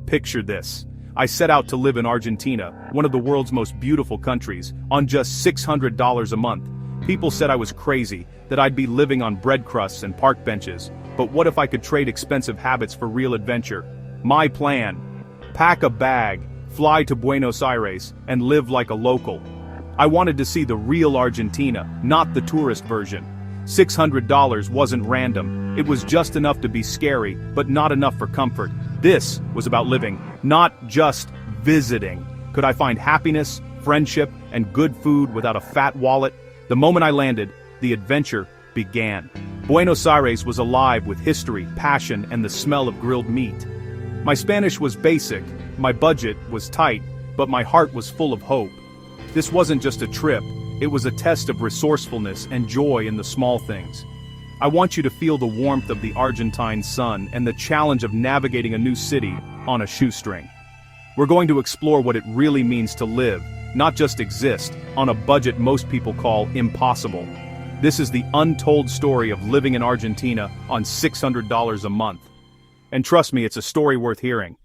Picture this. I set out to live in Argentina, one of the world's most beautiful countries, on just $600 a month. People said I was crazy, that I'd be living on bread crusts and park benches. But what if I could trade expensive habits for real adventure? My plan: pack a bag, fly to Buenos Aires, and live like a local. I wanted to see the real Argentina, not the tourist version. $600 wasn't random. It was just enough to be scary, but not enough for comfort. This was about living, not just visiting. Could I find happiness, friendship, and good food without a fat wallet? The moment I landed, the adventure began. Buenos Aires was alive with history, passion, and the smell of grilled meat. My Spanish was basic, my budget was tight, but my heart was full of hope. This wasn't just a trip, it was a test of resourcefulness and joy in the small things. I want you to feel the warmth of the Argentine sun and the challenge of navigating a new city on a shoestring. We're going to explore what it really means to live, not just exist, on a budget most people call impossible. This is the untold story of living in Argentina on $600 a month. And trust me, it's a story worth hearing.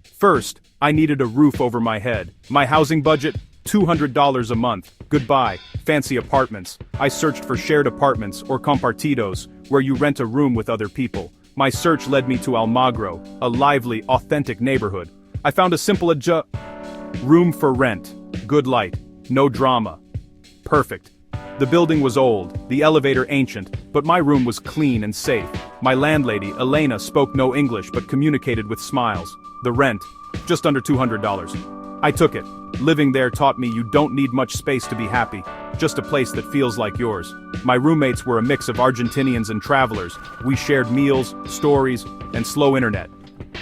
First, I needed a roof over my head. My housing budget? $200 a month. Goodbye, fancy apartments. I searched for shared apartments, or compartidos, where you rent a room with other people. My search led me to Almagro, a lively, authentic neighborhood. I found a simple room for rent. Good light. No drama. Perfect. The building was old, the elevator ancient, but my room was clean and safe. My landlady, Elena, spoke no English but communicated with smiles. The rent? Just under $200. I took it. Living there taught me you don't need much space to be happy, just a place that feels like yours. My roommates were a mix of Argentinians and travelers. We shared meals, stories, and slow internet.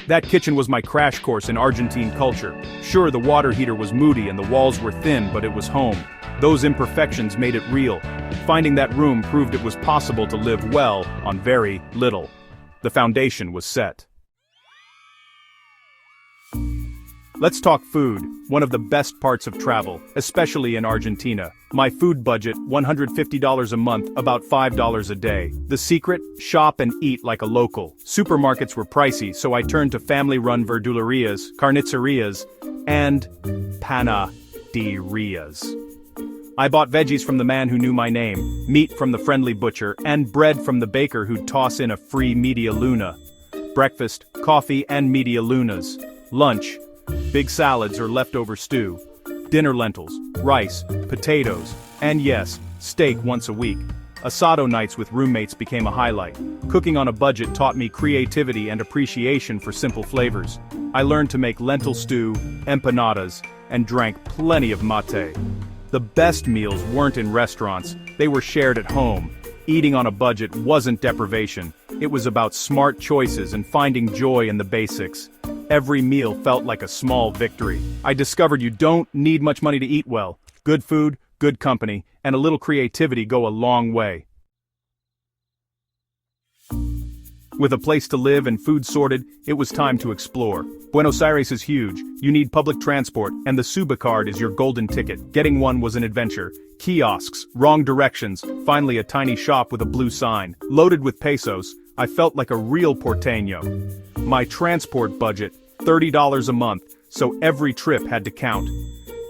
That kitchen was my crash course in Argentine culture. Sure, the water heater was moody and the walls were thin, but it was home. Those imperfections made it real. Finding that room proved it was possible to live well on very little. The foundation was set. Let's talk food, one of the best parts of travel, especially in Argentina. My food budget, $150 a month, about $5 a day. The secret? Shop and eat like a local. Supermarkets were pricey, so I turned to family-run verdulerias, carnicerias, and panaderias. I bought veggies from the man who knew my name, meat from the friendly butcher, and bread from the baker who'd toss in a free media luna. Breakfast, coffee, and media lunas. Lunch, big salads or leftover stew. Dinner, lentils, rice, potatoes, and yes, steak once a week. Asado nights with roommates became a highlight. Cooking on a budget taught me creativity and appreciation for simple flavors. I learned to make lentil stew, empanadas, and drank plenty of mate. The best meals weren't in restaurants, they were shared at home. Eating on a budget wasn't deprivation. It was about smart choices and finding joy in the basics. Every meal felt like a small victory. I discovered you don't need much money to eat well. Good food, good company, and a little creativity go a long way. With a place to live and food sorted, it was time to explore. Buenos Aires is huge, you need public transport, and the Suba card is your golden ticket. Getting one was an adventure. Kiosks, wrong directions, finally a tiny shop with a blue sign. Loaded with pesos, I felt like a real porteño. My transport budget, $30 a month, so every trip had to count.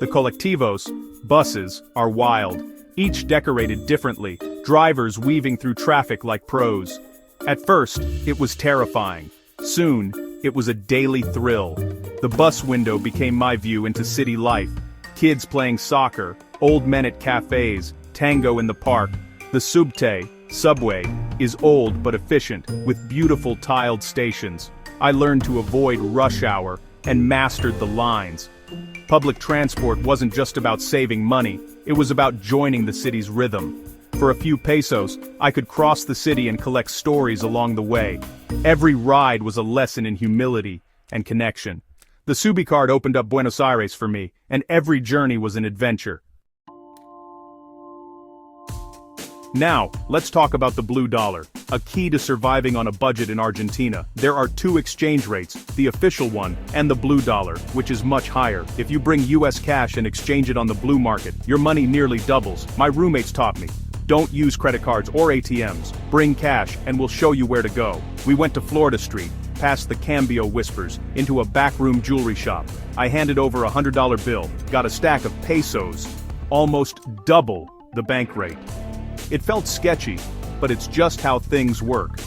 The colectivos, buses, are wild. Each decorated differently, drivers weaving through traffic like pros. At first, it was terrifying. Soon, it was a daily thrill. The bus window became my view into city life. Kids playing soccer, old men at cafes, tango in the park. The subway, is old but efficient, with beautiful tiled stations. I learned to avoid rush hour and mastered the lines. Public transport wasn't just about saving money, it was about joining the city's rhythm. For a few pesos, I could cross the city and collect stories along the way. Every ride was a lesson in humility and connection. The Subi card opened up Buenos Aires for me, and every journey was an adventure. Now, let's talk about the blue dollar, a key to surviving on a budget in Argentina. There are two exchange rates, the official one and the blue dollar, which is much higher. If you bring US cash and exchange it on the blue market, your money nearly doubles. My roommates taught me. Don't use credit cards or ATMs. Bring cash and we'll show you where to go. We went to Florida Street, past the Cambio Whispers, into a backroom jewelry shop. I handed over a $100 bill, got a stack of pesos, almost double the bank rate. It felt sketchy, but it's just how things work.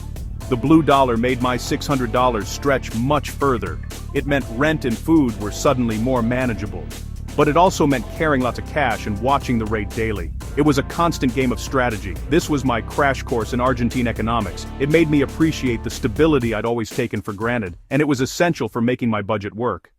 The blue dollar made my $600 stretch much further. It meant rent and food were suddenly more manageable. But it also meant carrying lots of cash and watching the rate daily. It was a constant game of strategy. This was my crash course in Argentine economics. It made me appreciate the stability I'd always taken for granted, and it was essential for making my budget work.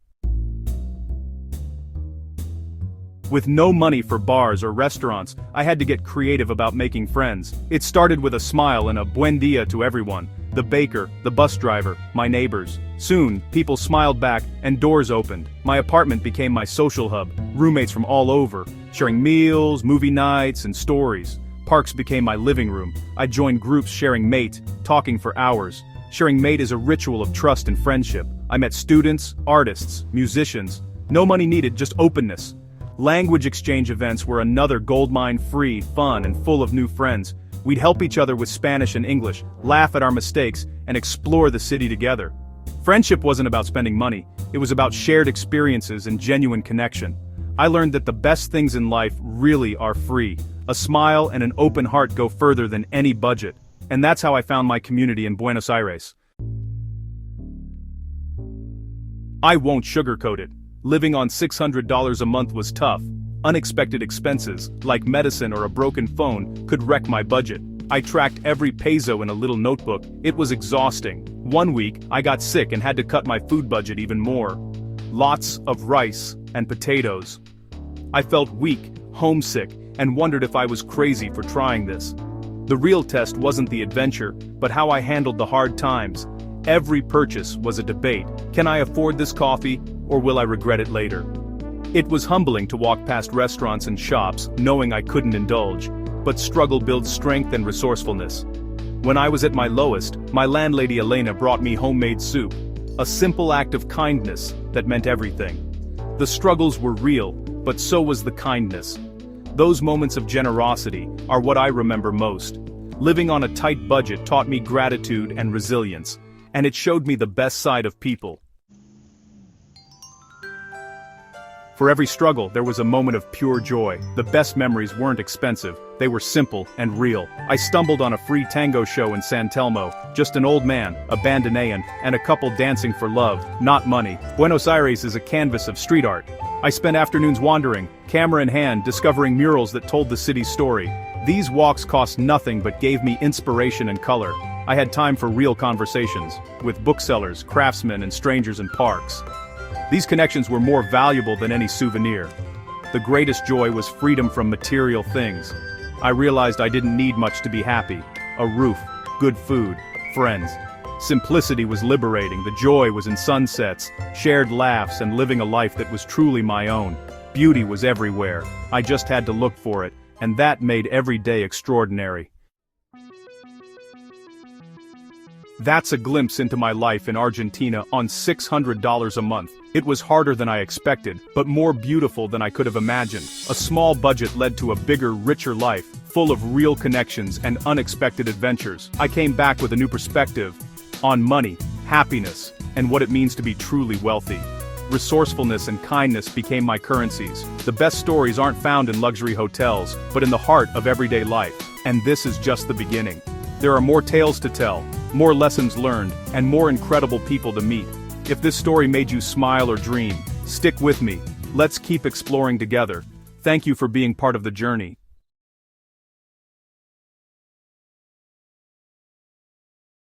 With no money for bars or restaurants, I had to get creative about making friends. It started with a smile and a buen dia to everyone. The baker, the bus driver, my neighbors. Soon, people smiled back and doors opened. My apartment became my social hub, roommates from all over, sharing meals, movie nights, and stories. Parks became my living room. I joined groups sharing mate, talking for hours. Sharing mate is a ritual of trust and friendship. I met students, artists, musicians. No money needed, just openness. Language exchange events were another goldmine, free, fun, and full of new friends. We'd help each other with Spanish and English, laugh at our mistakes, and explore the city together. Friendship wasn't about spending money, it was about shared experiences and genuine connection. I learned that the best things in life really are free. A smile and an open heart go further than any budget. And that's how I found my community in Buenos Aires. I won't sugarcoat it. Living on $600 a month was tough. Unexpected expenses, like medicine or a broken phone, could wreck my budget. I tracked every peso in a little notebook. It was exhausting. One week, I got sick and had to cut my food budget even more. Lots of rice and potatoes. I felt weak, homesick, and wondered if I was crazy for trying this. The real test wasn't the adventure, but how I handled the hard times. Every purchase was a debate. Can I afford this coffee, or will I regret it later? It was humbling to walk past restaurants and shops, knowing I couldn't indulge, but struggle builds strength and resourcefulness. When I was at my lowest, my landlady Elena brought me homemade soup, a simple act of kindness that meant everything. The struggles were real, but so was the kindness. Those moments of generosity are what I remember most. Living on a tight budget taught me gratitude and resilience, and it showed me the best side of people. For every struggle, there was a moment of pure joy. The best memories weren't expensive, they were simple and real. I stumbled on a free tango show in San Telmo, just an old man, a bandoneon, and a couple dancing for love, not money. Buenos Aires is a canvas of street art. I spent afternoons wandering, camera in hand, discovering murals that told the city's story. These walks cost nothing but gave me inspiration and color. I had time for real conversations, with booksellers, craftsmen, and strangers in parks. These connections were more valuable than any souvenir. The greatest joy was freedom from material things. I realized I didn't need much to be happy. A roof, good food, friends. Simplicity was liberating, the joy was in sunsets, shared laughs, and living a life that was truly my own. Beauty was everywhere. I just had to look for it, and that made every day extraordinary. That's a glimpse into my life in Argentina on $600 a month. It was harder than I expected, but more beautiful than I could have imagined. A small budget led to a bigger, richer life, full of real connections and unexpected adventures. I came back with a new perspective on money, happiness, and what it means to be truly wealthy. Resourcefulness and kindness became my currencies. The best stories aren't found in luxury hotels, but in the heart of everyday life. And this is just the beginning. There are more tales to tell, more lessons learned, and more incredible people to meet. If this story made you smile or dream, stick with me. Let's keep exploring together. Thank you for being part of the journey.